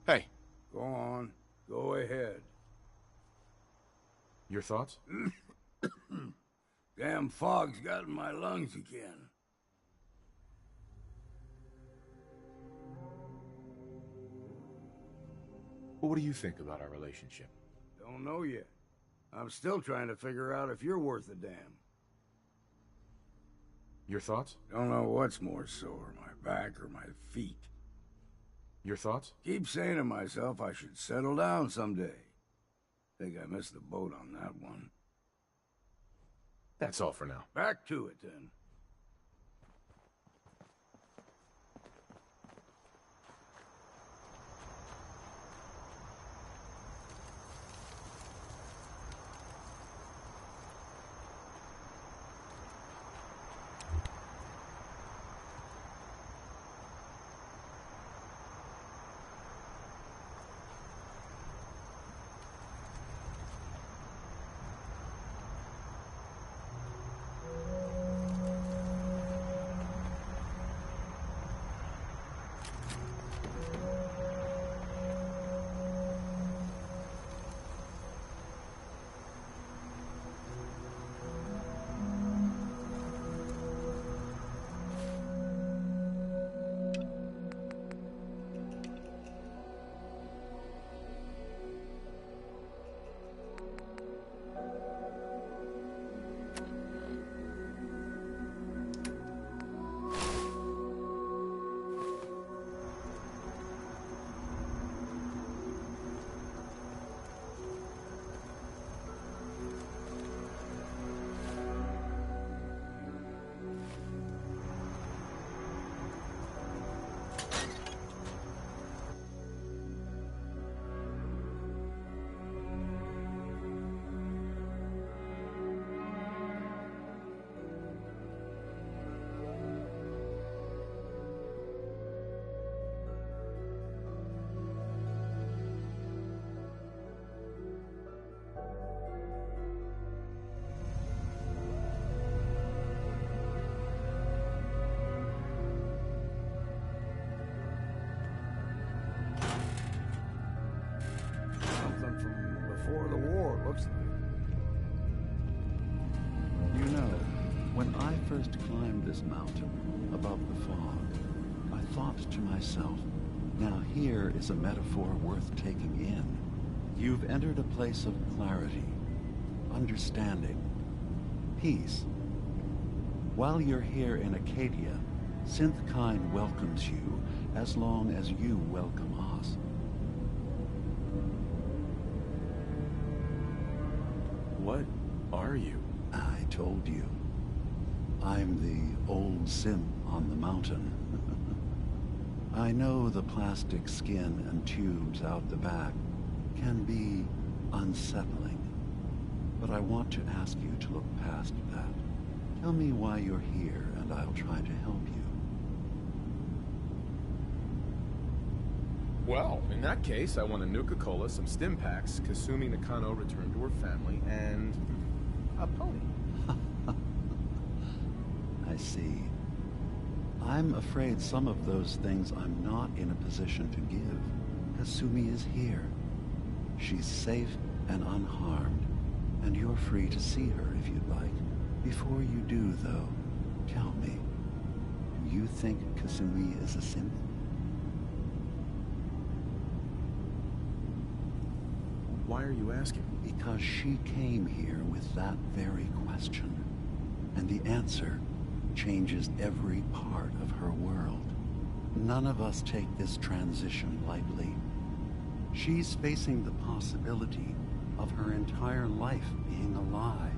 Hey, Go on. Go ahead. your thoughts? Damn fog's got in my lungs again. Well, what do you think about our relationship? Don't know yet. I'm still trying to figure out if you're worth a damn. Your thoughts? Don't know what's more sore, my back or my feet. Your thoughts? Keep saying to myself I should settle down someday. Think I missed the boat on that one. That's all for now. Back to it, then. Something from before the war, looks like. You know, when I first climbed this mountain above the fog, I thought to myself, now here is a metaphor worth taking in. You've entered a place of clarity, understanding, peace. While you're here in Acadia, Synthkind welcomes you as long as you welcome us. What are you? I told you. I'm the old simp on the mountain. I know the plastic skin and tubes out the back can be unsettling, but I want to ask you to look past that. Tell me why you're here, and I'll try to help you. Well, in that case, I want a Nuka-Cola, some stim packs, Kasumi Nakano returned to her family, and a pony. I see. I'm afraid some of those things I'm not in a position to give. Kasumi is here. She's safe and unharmed, and you're free to see her if you'd like. Before you do, though, tell me, do you think Kasumi is a synth? Why are you asking? Because she came here with that very question, and the answer changes every part of her world. None of us take this transition lightly. She's facing the possibility of her entire life being a lie,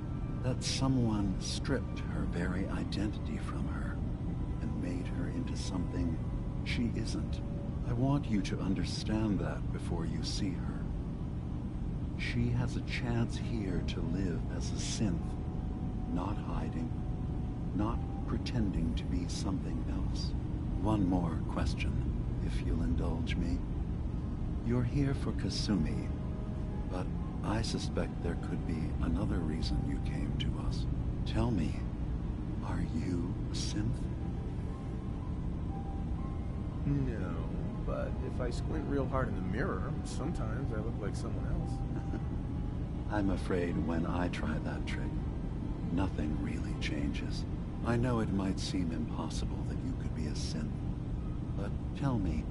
that someone stripped her very identity from her and made her into something she isn't. I want you to understand that before you see her. She has a chance here to live as a synth, not hiding, not pretending to be something else. One more question, if you'll indulge me. You're here for Kasumi, but I suspect there could be another reason you came to us. Tell me, are you a synth? No, but if I squint real hard in the mirror, sometimes I look like someone else. I'm afraid when I try that trick, nothing really changes. I know it might seem impossible that you could be a synth, but tell me,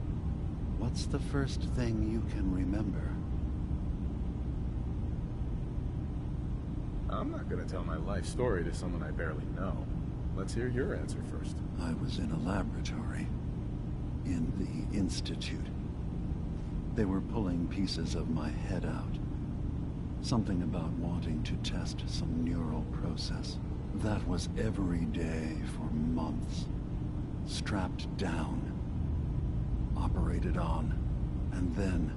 what's the first thing you can remember? I'm not gonna tell my life story to someone I barely know. Let's hear your answer first. I was in a laboratory, in the Institute. They were pulling pieces of my head out. Something about wanting to test some neural process. That was every day for months. Strapped down, operated on, and then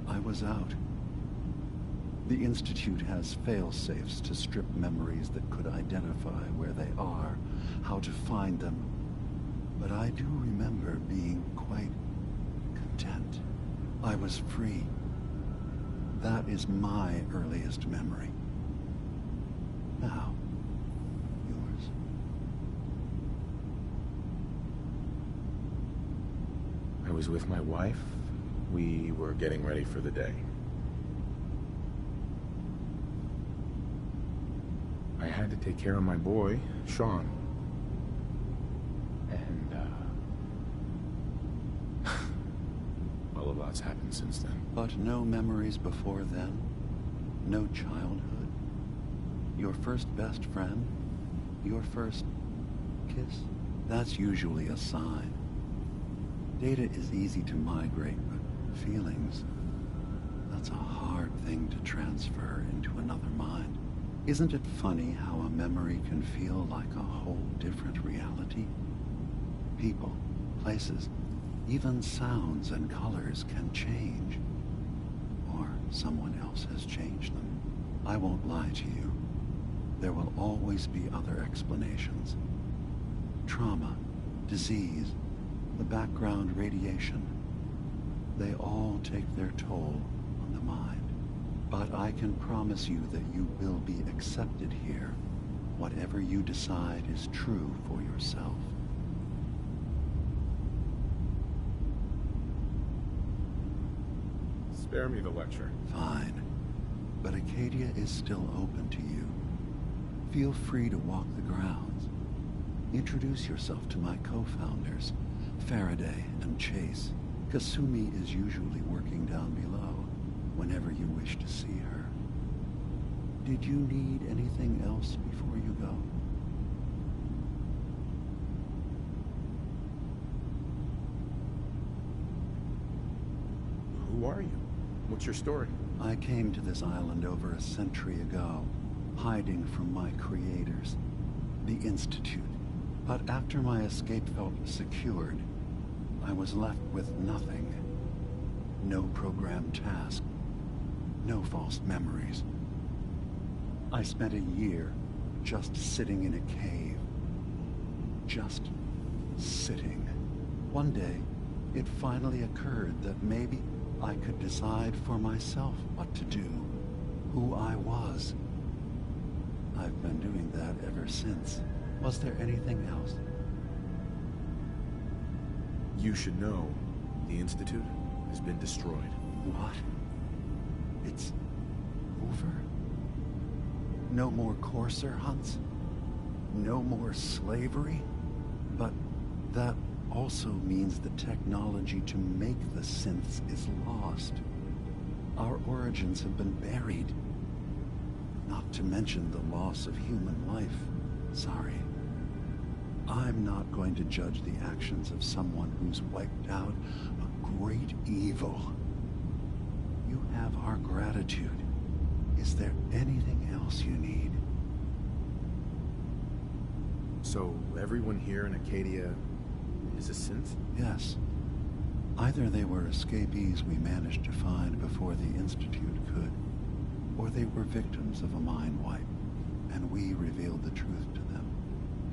I was out. The Institute has fail-safes to strip memories that could identify where they are, how to find them. But I do remember being quite content. I was free. That is my earliest memory. Now, yours. I was with my wife. We were getting ready for the day. I had to take care of my boy, Sean. And, well, a lot's happened since then. But no memories before then? No childhood? Your first best friend? Your first kiss? That's usually a sign. Data is easy to migrate, but feelings, that's a hard thing to transfer into another mind. Isn't it funny how a memory can feel like a whole different reality? People, places, even sounds and colors can change. Or someone else has changed them. I won't lie to you. There will always be other explanations. Trauma, disease, the background radiation. They all take their toll on the mind. But I can promise you that you will be accepted here, whatever you decide is true for yourself. Spare me the lecture. Fine. But Acadia is still open to you. Feel free to walk the grounds. Introduce yourself to my co-founders, Faraday and Chase. Kasumi is usually working down below, whenever you wish to see her. Did you need anything else before you go? Who are you? What's your story? I came to this island over a century ago, hiding from my creators, the Institute. But after my escape felt secured, I was left with nothing. No programmed task. No false memories. I spent a year just sitting in a cave. Just sitting. One day, it finally occurred that maybe I could decide for myself what to do, who I was. I've been doing that ever since. Was there anything else? You should know, the Institute has been destroyed. What? It's over? No more courser hunts? No more slavery? But that also means the technology to make the synths is lost. Our origins have been buried. Not to mention the loss of human life. Sorry. I'm not going to judge the actions of someone who's wiped out a great evil. You have our gratitude. Is there anything else you need? So, everyone here in Acadia is a synth? Yes. Either they were escapees we managed to find before the Institute could, or they were victims of a mind wipe, and we revealed the truth to them.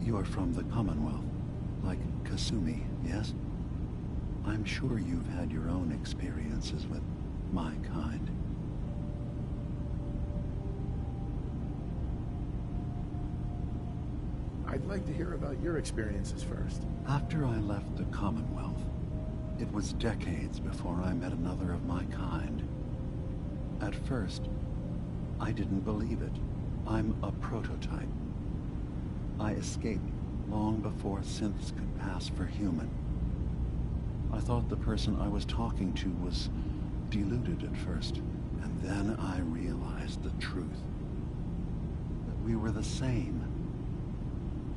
You're from the Commonwealth, like Kasumi, yes? I'm sure you've had your own experiences with my kind. I'd like to hear about your experiences first. After I left the Commonwealth, It was decades before I met another of my kind. At first, I didn't believe it. I'm a prototype. I escaped long before synths could pass for human. I thought the person I was talking to was deluded at first, and then I realized the truth. That we were the same.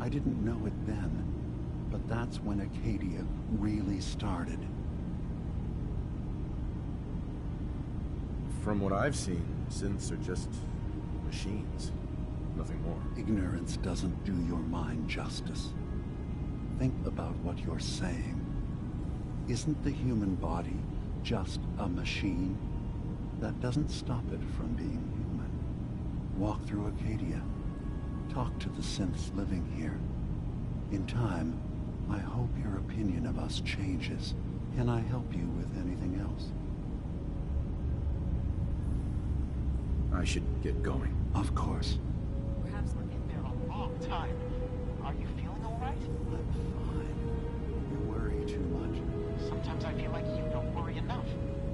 I didn't know it then, but that's when Acadia really started. From what I've seen, synths are just machines. Nothing more. Ignorance doesn't do your mind justice. Think about what you're saying. Isn't the human body just a machine? That doesn't stop it from being human. Walk through Acadia. Talk to the synths living here. In time, I hope your opinion of us changes. Can I help you with anything else? I should get going. Of course. Perhaps we're in there a long time. Are you feeling all right? I'm fine. You worry too much. Sometimes I feel like you don't worry enough.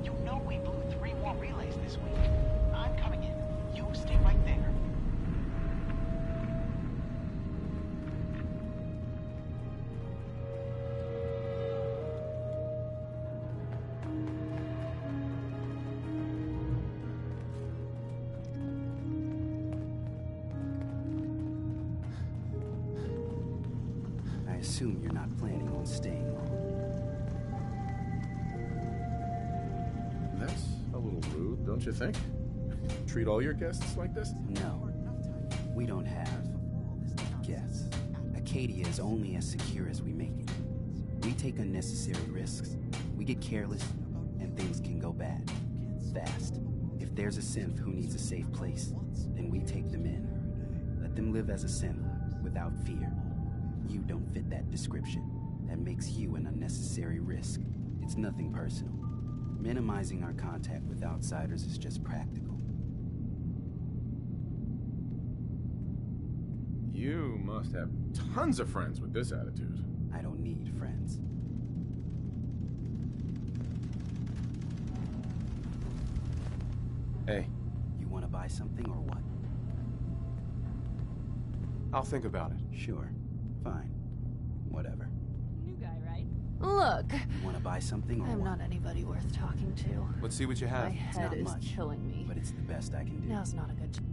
You know we blew 3 more relays this week. I'm coming in. You stay right there. I assume you're not planning on staying long. That's a little rude, don't you think? Treat all your guests like this? No, we don't have guests. Acadia is only as secure as we make it. We take unnecessary risks. We get careless, and things can go bad. Fast. If there's a synth who needs a safe place, then we take them in. Let them live as a synth, without fear. You don't fit that description. That makes you an unnecessary risk. It's nothing personal. Minimizing our contact with outsiders is just practical. You must have tons of friends with this attitude. I don't need friends. Hey, You want to buy something or what? I'll think about it. Sure. Fine. Whatever. New guy, right? Look, You want to buy something or I'm what? not anybody worth talking to. Let's see what you My have. head not is much, killing me. But it's the best I can do. Now's not a good time.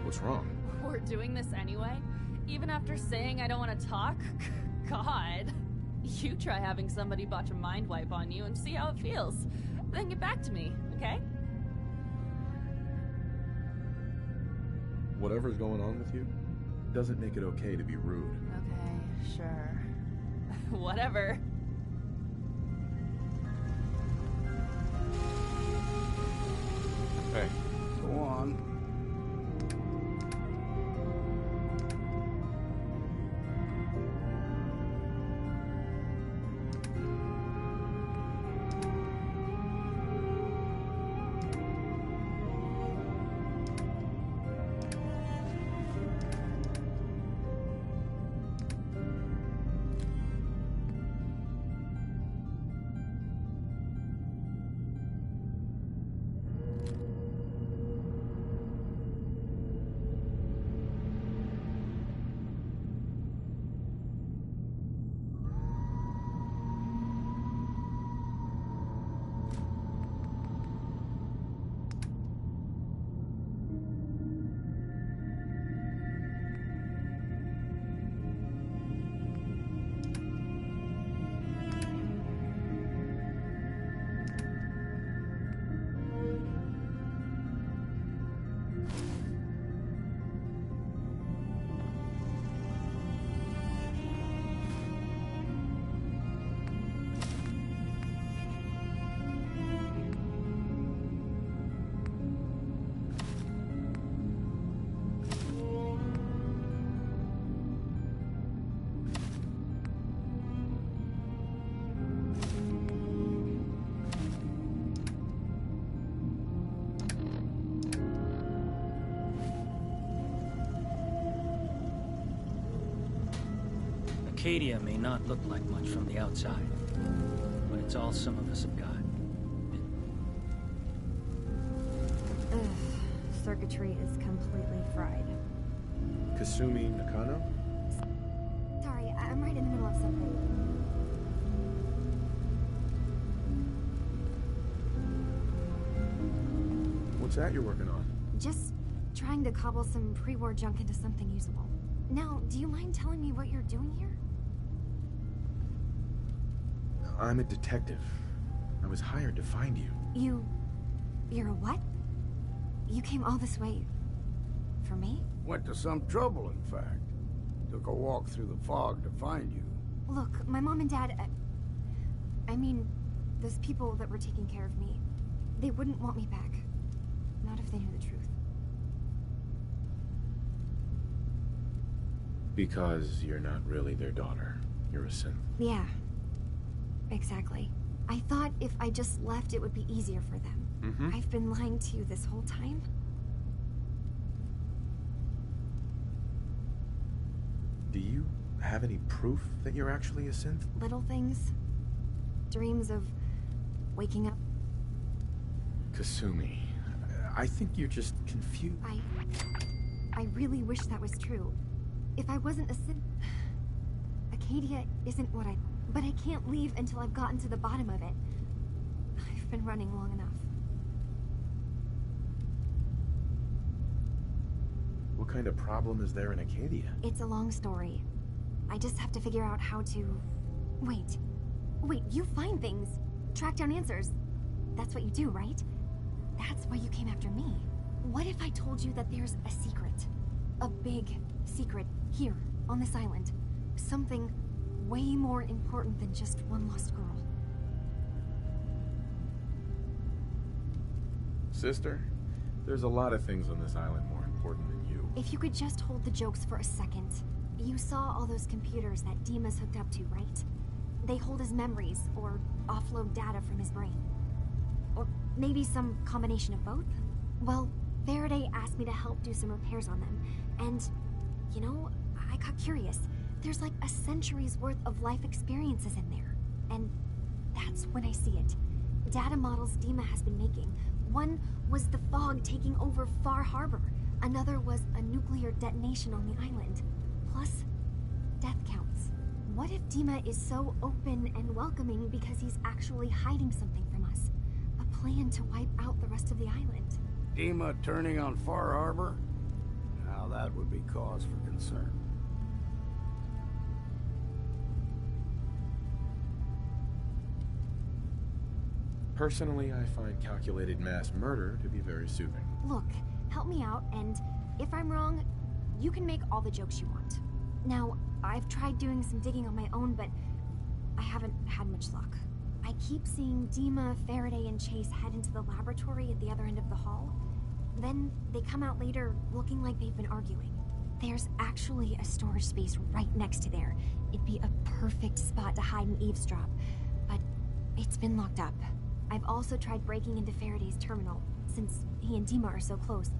What's wrong? We're doing this anyway? Even after saying I don't want to talk? God. You try having somebody botch a mind wipe on you and see how it feels. Then get back to me, okay? Whatever's going on with you doesn't make it okay to be rude. Okay, sure. Whatever. Hey, Go on. Acadia may not look like much from the outside, but it's all some of us have got. Ugh, circuitry is completely fried. Kasumi Nakano? Sorry, I'm right in the middle of something. What's that you're working on? Just trying to cobble some pre-war junk into something usable. Now, do you mind telling me what you're doing here? I'm a detective. I was hired to find you. You're a what? You came all this way... for me? Went to some trouble, in fact. Took a walk through the fog to find you. Look, my mom and dad... I mean, those people that were taking care of me, they wouldn't want me back. Not if they knew the truth. Because you're not really their daughter. You're a synth. Yeah. Exactly. I thought if I just left, it would be easier for them. Mm-hmm. I've been lying to you this whole time. Do you have any proof that you're actually a synth? Little things. Dreams of waking up. Kasumi, I think you're just confused. I really wish that was true. If I wasn't a synth... Acadia isn't what I... But I can't leave until I've gotten to the bottom of it. I've been running long enough. What kind of problem is there in Acadia? It's a long story. I just have to figure out how to... Wait, you find things. Track down answers. That's what you do, right? That's why you came after me. What if I told you that there's a secret? A big secret here, on this island. Something way more important than just one lost girl. Sister, there's a lot of things on this island more important than you. If you could just hold the jokes for a second. You saw all those computers that Dima's hooked up to, right? They hold his memories, or offload data from his brain. Or maybe some combination of both? Well, Faraday asked me to help do some repairs on them, and, you know, I got curious. There's like a century's worth of life experiences in there. And that's when I see it. Data models Dima has been making. One was the fog taking over Far Harbor. Another was a nuclear detonation on the island. Plus, death counts. What if Dima is so open and welcoming because he's actually hiding something from us? A plan to wipe out the rest of the island. Dima turning on Far Harbor? Now that would be cause for concern. Personally, I find calculated mass murder to be very soothing. Look, help me out, and if I'm wrong, you can make all the jokes you want. Now, I've tried doing some digging on my own, but I haven't had much luck. I keep seeing Dima, Faraday, and Chase head into the laboratory at the other end of the hall. Then they come out later looking like they've been arguing. There's actually a storage space right next to there. It'd be a perfect spot to hide and eavesdrop, but it's been locked up. I've also tried breaking into Faraday's terminal, since he and Dima are so close.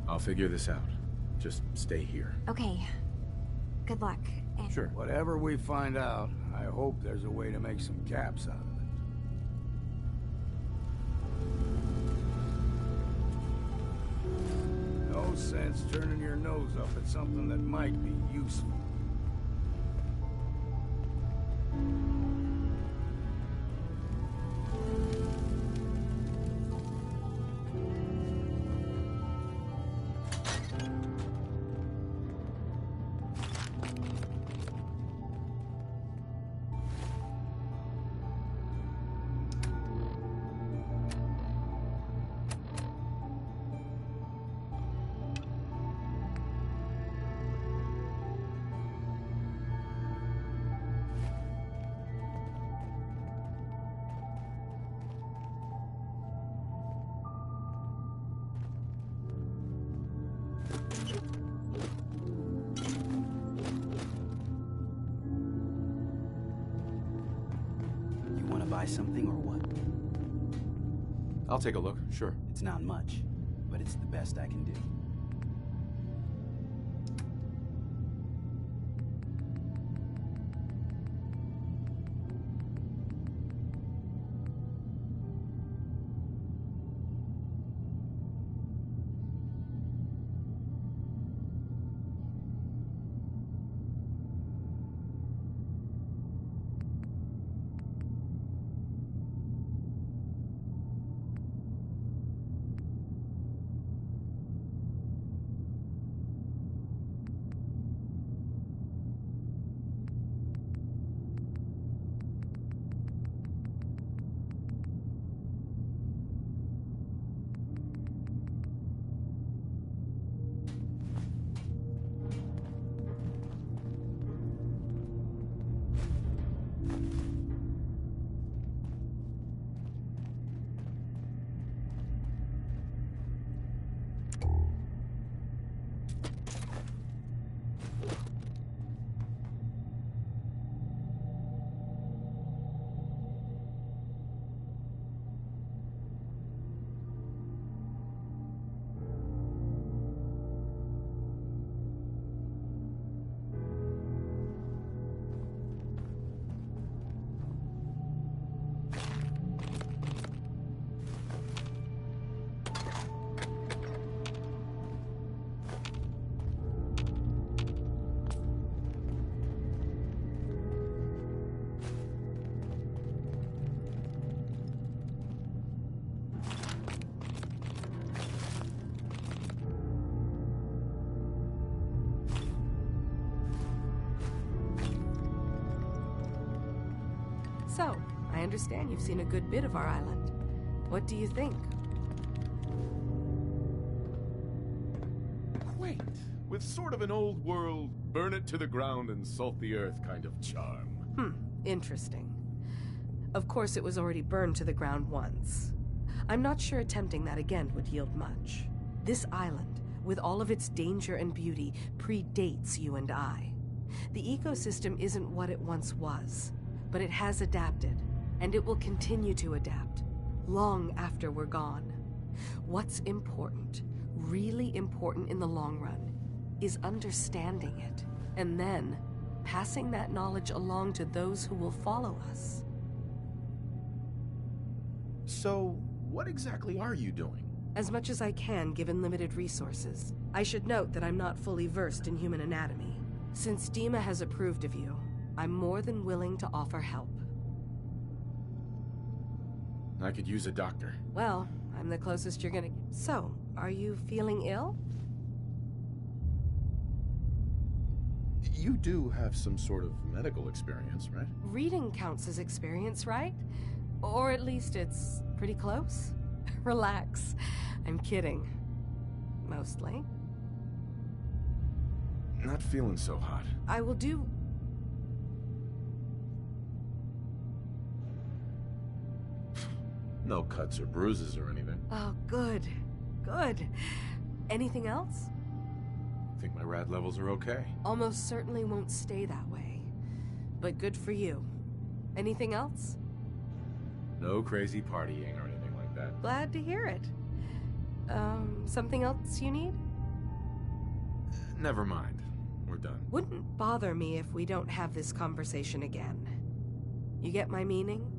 I'll figure this out. Just stay here. Okay. Good luck, and... Sure. Whatever we find out, I hope there's a way to make some caps out of it. No sense turning your nose up at something that might be useful. Buy something or what? I'll take a look, sure. It's not much. but it's the best I can do. So, I understand you've seen a good bit of our island. What do you think? Quaint, with sort of an old world, burn it to the ground and salt the earth kind of charm. Interesting. Of course, it was already burned to the ground once. I'm not sure attempting that again would yield much. This island, with all of its danger and beauty, predates you and I. The ecosystem isn't what it once was, but it has adapted, and it will continue to adapt, long after we're gone. What's important, really important in the long run, is understanding it, and then passing that knowledge along to those who will follow us. So, what exactly are you doing? As much as I can, given limited resources. I should note that I'm not fully versed in human anatomy. Since Dima has approved of you, I'm more than willing to offer help. I could use a doctor. Well, I'm the closest you're gonna... So, are you feeling ill? You do have some sort of medical experience, right? Reading counts as experience, right? Or at least it's pretty close. Relax. I'm kidding. Mostly. Not feeling so hot. I will do... No cuts or bruises or anything. Oh, good. Good. Anything else? I think my rad levels are okay. Almost certainly won't stay that way. But good for you. Anything else? No crazy partying or anything like that. Glad to hear it. Something else you need? Never mind. We're done. Wouldn't bother me if we don't have this conversation again. You get my meaning?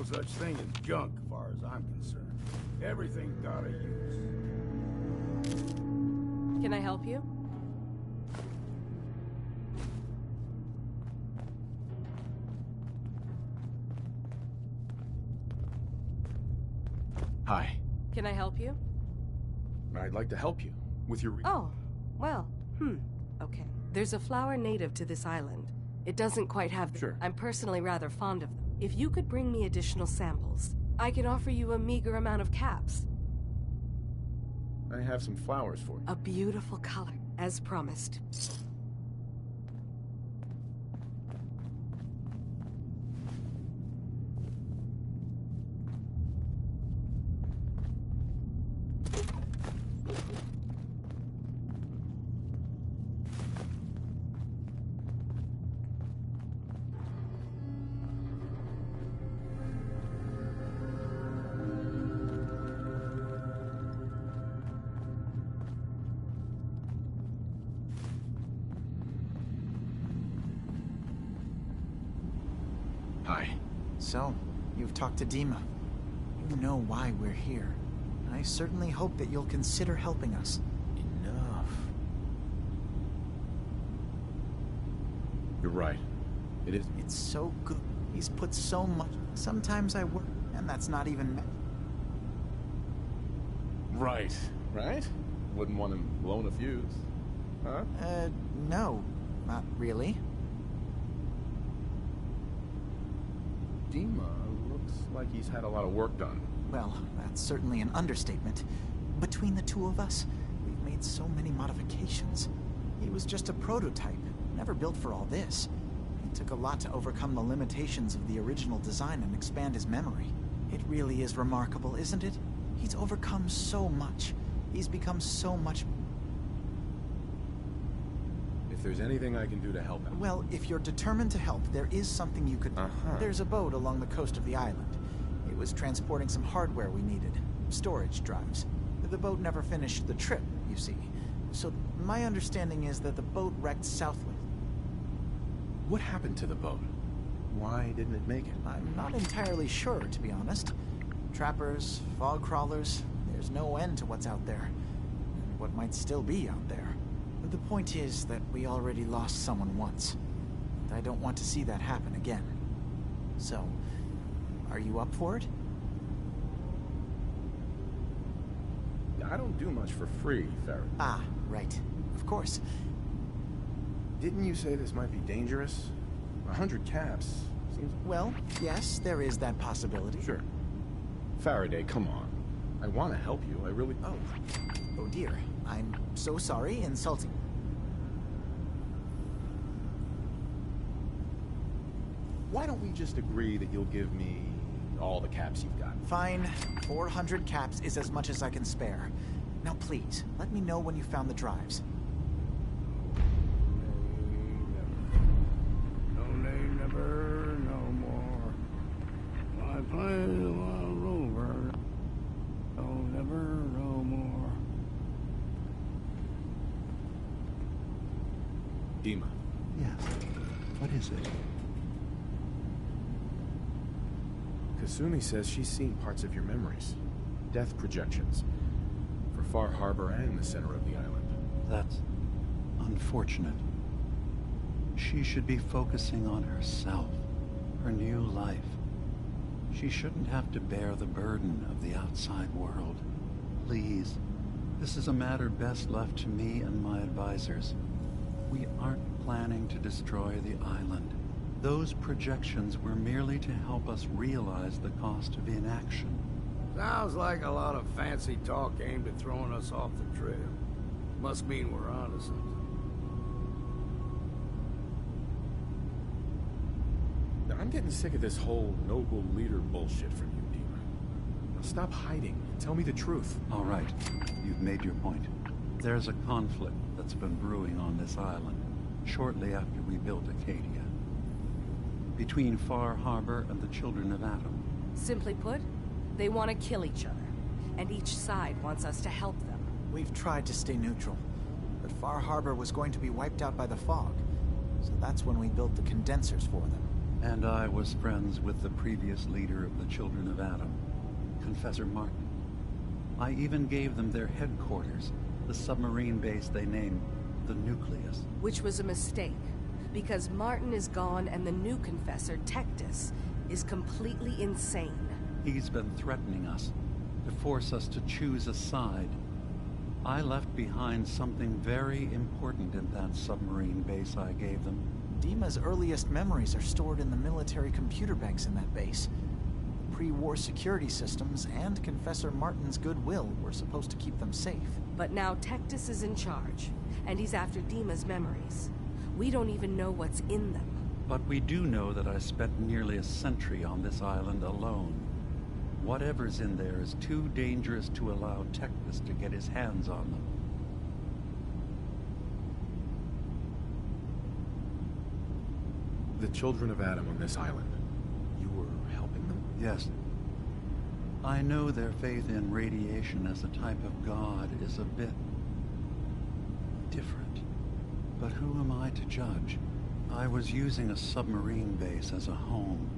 no such thing as junk, as far as I'm concerned. Everything got a use. Can I help you? Hi. Can I help you? I'd like to help you with your... Oh, well, okay. There's a flower native to this island. It doesn't quite have... Sure. I'm personally rather fond of them. If you could bring me additional samples, I can offer you a meager amount of caps. I have some flowers for you. A beautiful color, as promised. Hi. So, you've talked to Dima. You know why we're here. I certainly hope that you'll consider helping us. Enough. You're right. It is... It's so good. He's put so much... Sometimes I work, and that's not even... Right. Right? Wouldn't want him blowing a fuse. Huh? No. Not really. Dima looks like he's had a lot of work done. Well, that's certainly an understatement. Between the two of us, we've made so many modifications. He was just a prototype, never built for all this. It took a lot to overcome the limitations of the original design and expand his memory. It really is remarkable, isn't it? He's overcome so much. He's become so much... If there's anything I can do to help him... Well, if you're determined to help, there is something you could... There's a boat along the coast of the island. It was transporting some hardware we needed. Storage drives. The boat never finished the trip, you see. So my understanding is that the boat wrecked southward. What happened to the boat? Why didn't it make it? I'm not entirely sure, to be honest. Trappers, fog crawlers, there's no end to what's out there. And what might still be out there. The point is that we already lost someone once. And I don't want to see that happen again. So, are you up for it? I don't do much for free, Farrah. Ah, right. Of course. Didn't you say this might be dangerous? 100 caps seems... Well, yes, there is that possibility. Sure. Faraday, come on. I want to help you, I really... Oh dear. I'm so sorry, insulting. Why don't we just agree that you'll give me all the caps you've got? Fine. 400 caps is as much as I can spare. Now please, let me know when you found the drives. No, never, no more. I play the wild rover. No, never, no more. Dima. Yes. What is it? Kasumi says she's seen parts of your memories. Death projections. For Far Harbor and the center of the island. That's unfortunate. She should be focusing on herself, her new life. She shouldn't have to bear the burden of the outside world. Please, this is a matter best left to me and my advisors. We aren't planning to destroy the island. Those projections were merely to help us realize the cost of inaction. Sounds like a lot of fancy talk aimed at throwing us off the trail. Must mean we're onto something. Now, I'm getting sick of this whole noble leader bullshit from you, Dima. Now stop hiding and tell me the truth. All right, you've made your point. There's a conflict that's been brewing on this island shortly after we built Acadia. Between Far Harbor and the Children of Atom. Simply put, they want to kill each other, and each side wants us to help them. We've tried to stay neutral, but Far Harbor was going to be wiped out by the fog, so that's when we built the condensers for them. And I was friends with the previous leader of the Children of Adam, Confessor Martin. I even gave them their headquarters, the submarine base they named the Nucleus. Which was a mistake, because Martin is gone and the new Confessor, Tectus, is completely insane. He's been threatening us, to force us to choose a side. I left behind something very important in that submarine base I gave them. Dima's earliest memories are stored in the military computer banks in that base. Pre-war security systems and Confessor Martin's goodwill were supposed to keep them safe. But now Tectus is in charge, and he's after Dima's memories. We don't even know what's in them. But we do know that I spent nearly a century on this island alone. Whatever's in there is too dangerous to allow Tectus to get his hands on them. The Children of Adam on this island. You were helping them? Yes. I know their faith in radiation as a type of god is a bit different. But who am I to judge? I was using a submarine base as a home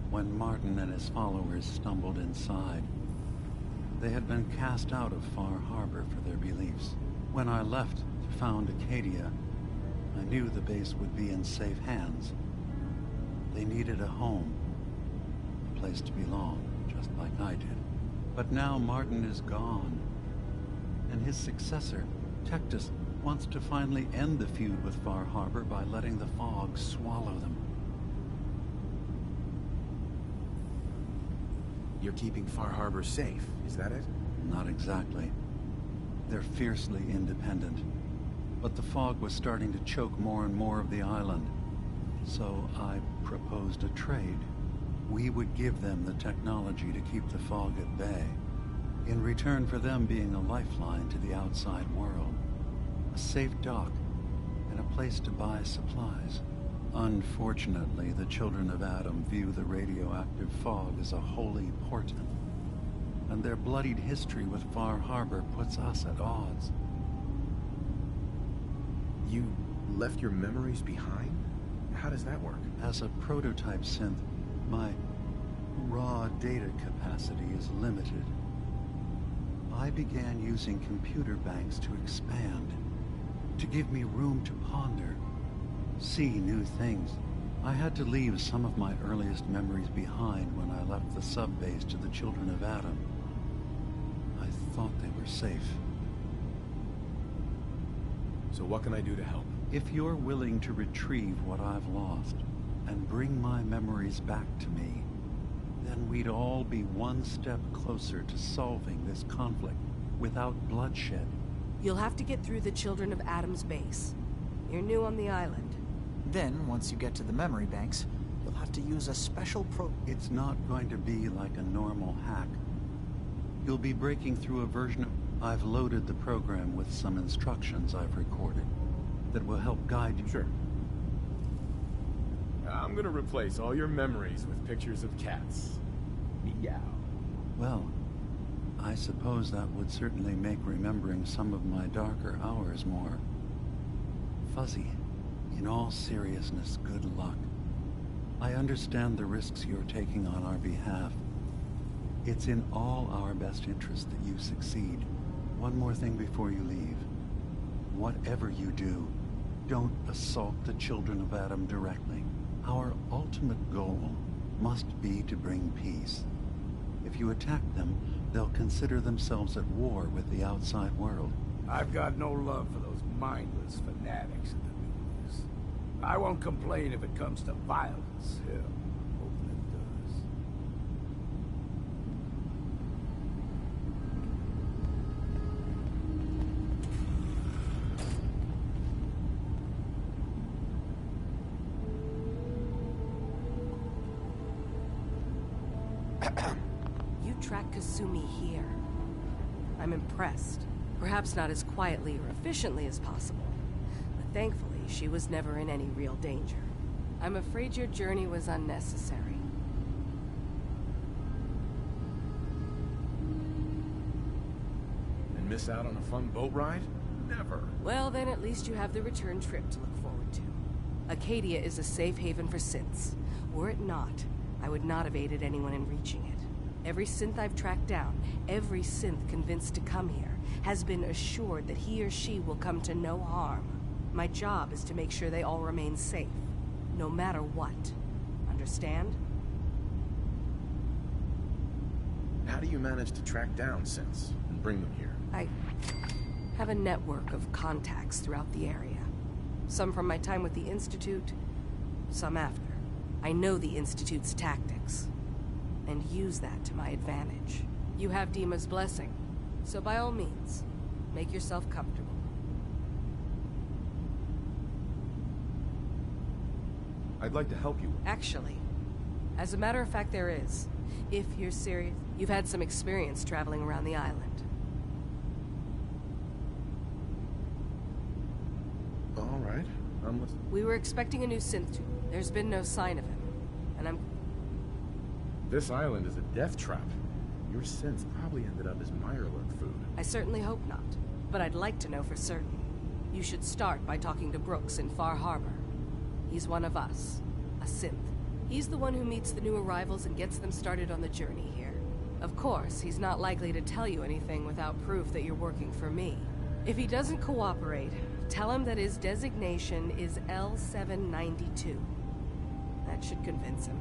when Martin and his followers stumbled inside. They had been cast out of Far Harbor for their beliefs. When I left to found Acadia, I knew the base would be in safe hands. They needed a home, a place to belong, just like I did. But now Martin is gone, and his successor, Tectus, wants to finally end the feud with Far Harbor by letting the fog swallow them. You're keeping Far Harbor safe, is that it? Not exactly. They're fiercely independent. But the fog was starting to choke more and more of the island. So I proposed a trade. We would give them the technology to keep the fog at bay, in return for them being a lifeline to the outside world. A safe dock, and a place to buy supplies. Unfortunately, the Children of Adam view the radioactive fog as a holy portent, and their bloodied history with Far Harbor puts us at odds. You left your memories behind? How does that work? As a prototype synth, my raw data capacity is limited. I began using computer banks to expand, to give me room to ponder, see new things. I had to leave some of my earliest memories behind when I left the sub-base to the Children of Adam. I thought they were safe. So what can I do to help? If you're willing to retrieve what I've lost and bring my memories back to me, then we'd all be one step closer to solving this conflict without bloodshed. You'll have to get through the Children of Adam's base. You're new on the island. Then, once you get to the memory banks, you'll have to use a special It's not going to be like a normal hack. You'll be breaking through a version of... I've loaded the program with some instructions I've recorded that will help guide you. Sure. I'm gonna replace all your memories with pictures of cats. Meow. Well, I suppose that would certainly make remembering some of my darker hours more fuzzy. In all seriousness, good luck. I understand the risks you're taking on our behalf. It's in all our best interest that you succeed. One more thing before you leave. Whatever you do, don't assault the Children of Adam directly. Our ultimate goal must be to bring peace. If you attack them, they'll consider themselves at war with the outside world. I've got no love for those mindless fanatics in the news. I won't complain if it comes to violence. Hell, hoping it does. You tracked Kasumi here. I'm impressed. Perhaps not as quietly or efficiently as possible, but thankfully she was never in any real danger. I'm afraid your journey was unnecessary. And miss out on a fun boat ride? Never. Well, then at least you have the return trip to look forward to. Acadia is a safe haven for synths. Were it not, I would not have aided anyone in reaching it. Every synth I've tracked down, every synth convinced to come here, has been assured that he or she will come to no harm. My job is to make sure they all remain safe, no matter what. Understand? How do you manage to track down synths and bring them here? I have a network of contacts throughout the area. Some from my time with the Institute, some after. I know the Institute's tactics, and use that to my advantage. You have Dima's blessing, so by all means, make yourself comfortable. I'd like to help you. Actually, as a matter of fact, there is. If you're serious, you've had some experience traveling around the island. All right, I'm listening. We were expecting a new synth. There's been no sign of him, and This island is a death trap. Your synths probably ended up as Mirelurk food. I certainly hope not, but I'd like to know for certain. You should start by talking to Brooks in Far Harbor. He's one of us, a synth. He's the one who meets the new arrivals and gets them started on the journey here. Of course, he's not likely to tell you anything without proof that you're working for me. If he doesn't cooperate, tell him that his designation is L792. That should convince him.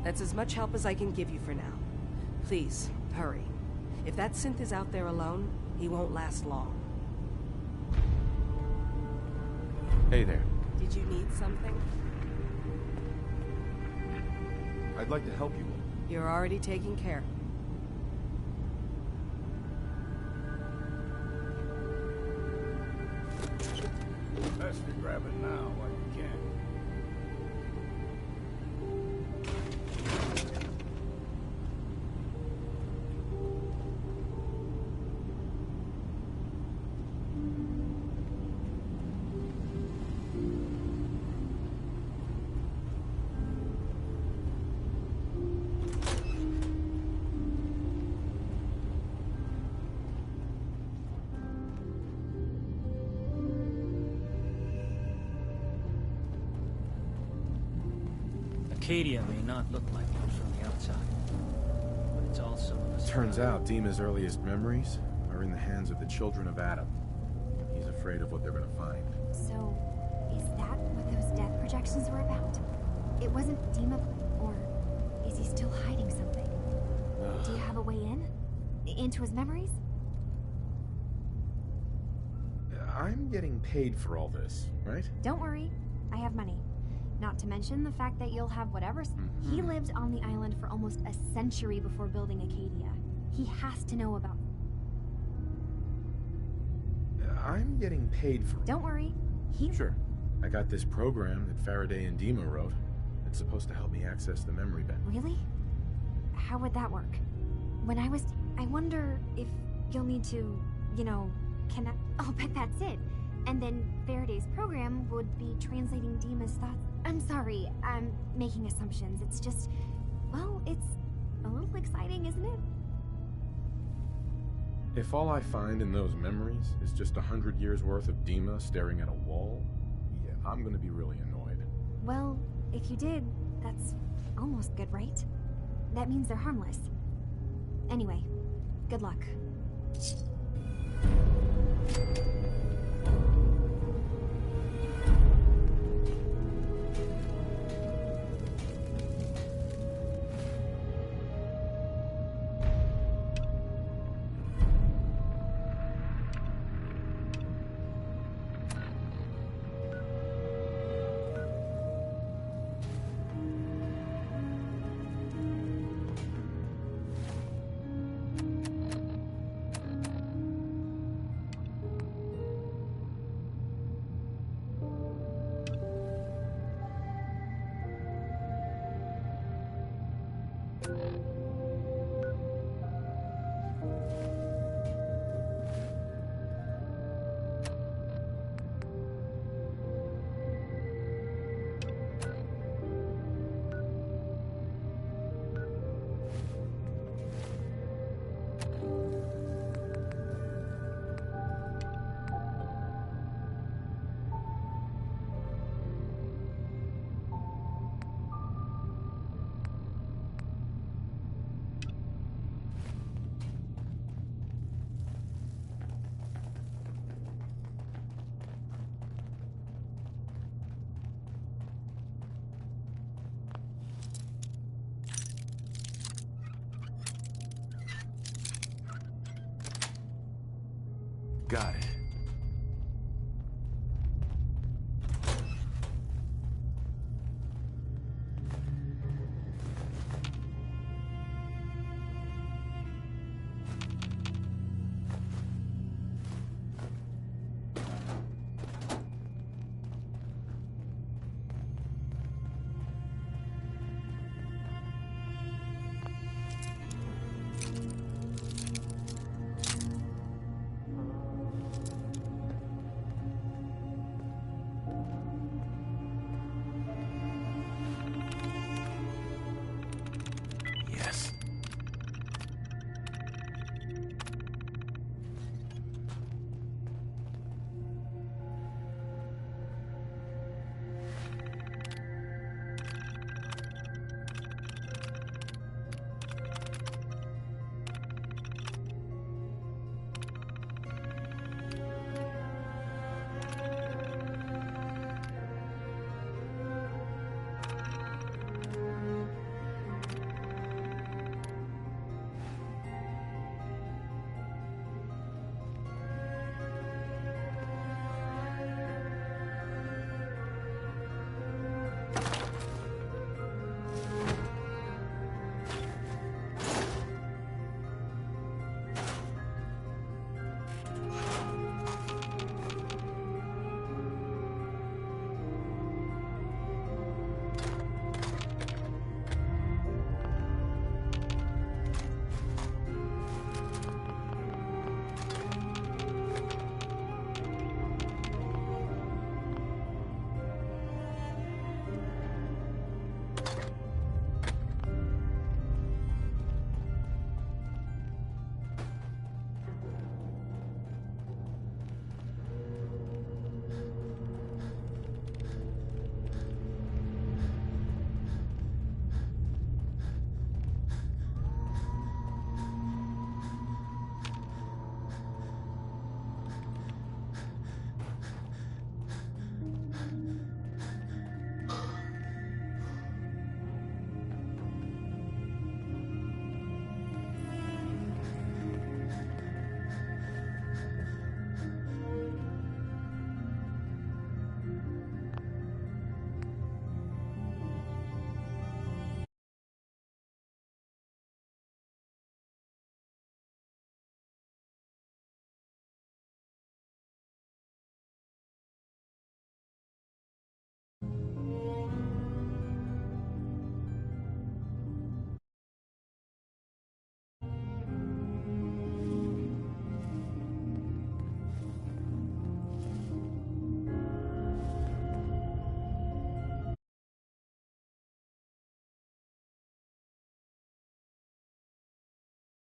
That's as much help as I can give you for now. Please, hurry. If that synth is out there alone, he won't last long. Hey there. Did you need something? I'd like to help you. You're already taking care. Best to grab it now while you can. Acadia may not look like much from the outside, but it's all some of us. Turns out Dima's earliest memories are in the hands of the children of Adam. He's afraid of what they're gonna find. So, is that what those death projections were about? It wasn't Dima, or is he still hiding something? Do you have a way in? Into his memories? I'm getting paid for all this, right? Don't worry, I have money. Not to mention the fact that you'll have whatever... He lived on the island for almost a century before building Acadia. He has to know about... I'm getting paid for... Don't worry, Sure. I got this program that Faraday and Dima wrote. It's supposed to help me access the memory bank. Really? How would that work? When I was... I wonder if you'll need to, you know, connect... I'll bet that's it. And then Faraday's program would be translating Dima's thoughts. I'm sorry, I'm making assumptions. It's just... Well, it's a little exciting, isn't it? If all I find in those memories is just 100 years worth of Dima staring at a wall, yeah, I'm gonna be really annoyed. Well, if you did, that's almost good, right? That means they're harmless. Anyway, good luck. Got it.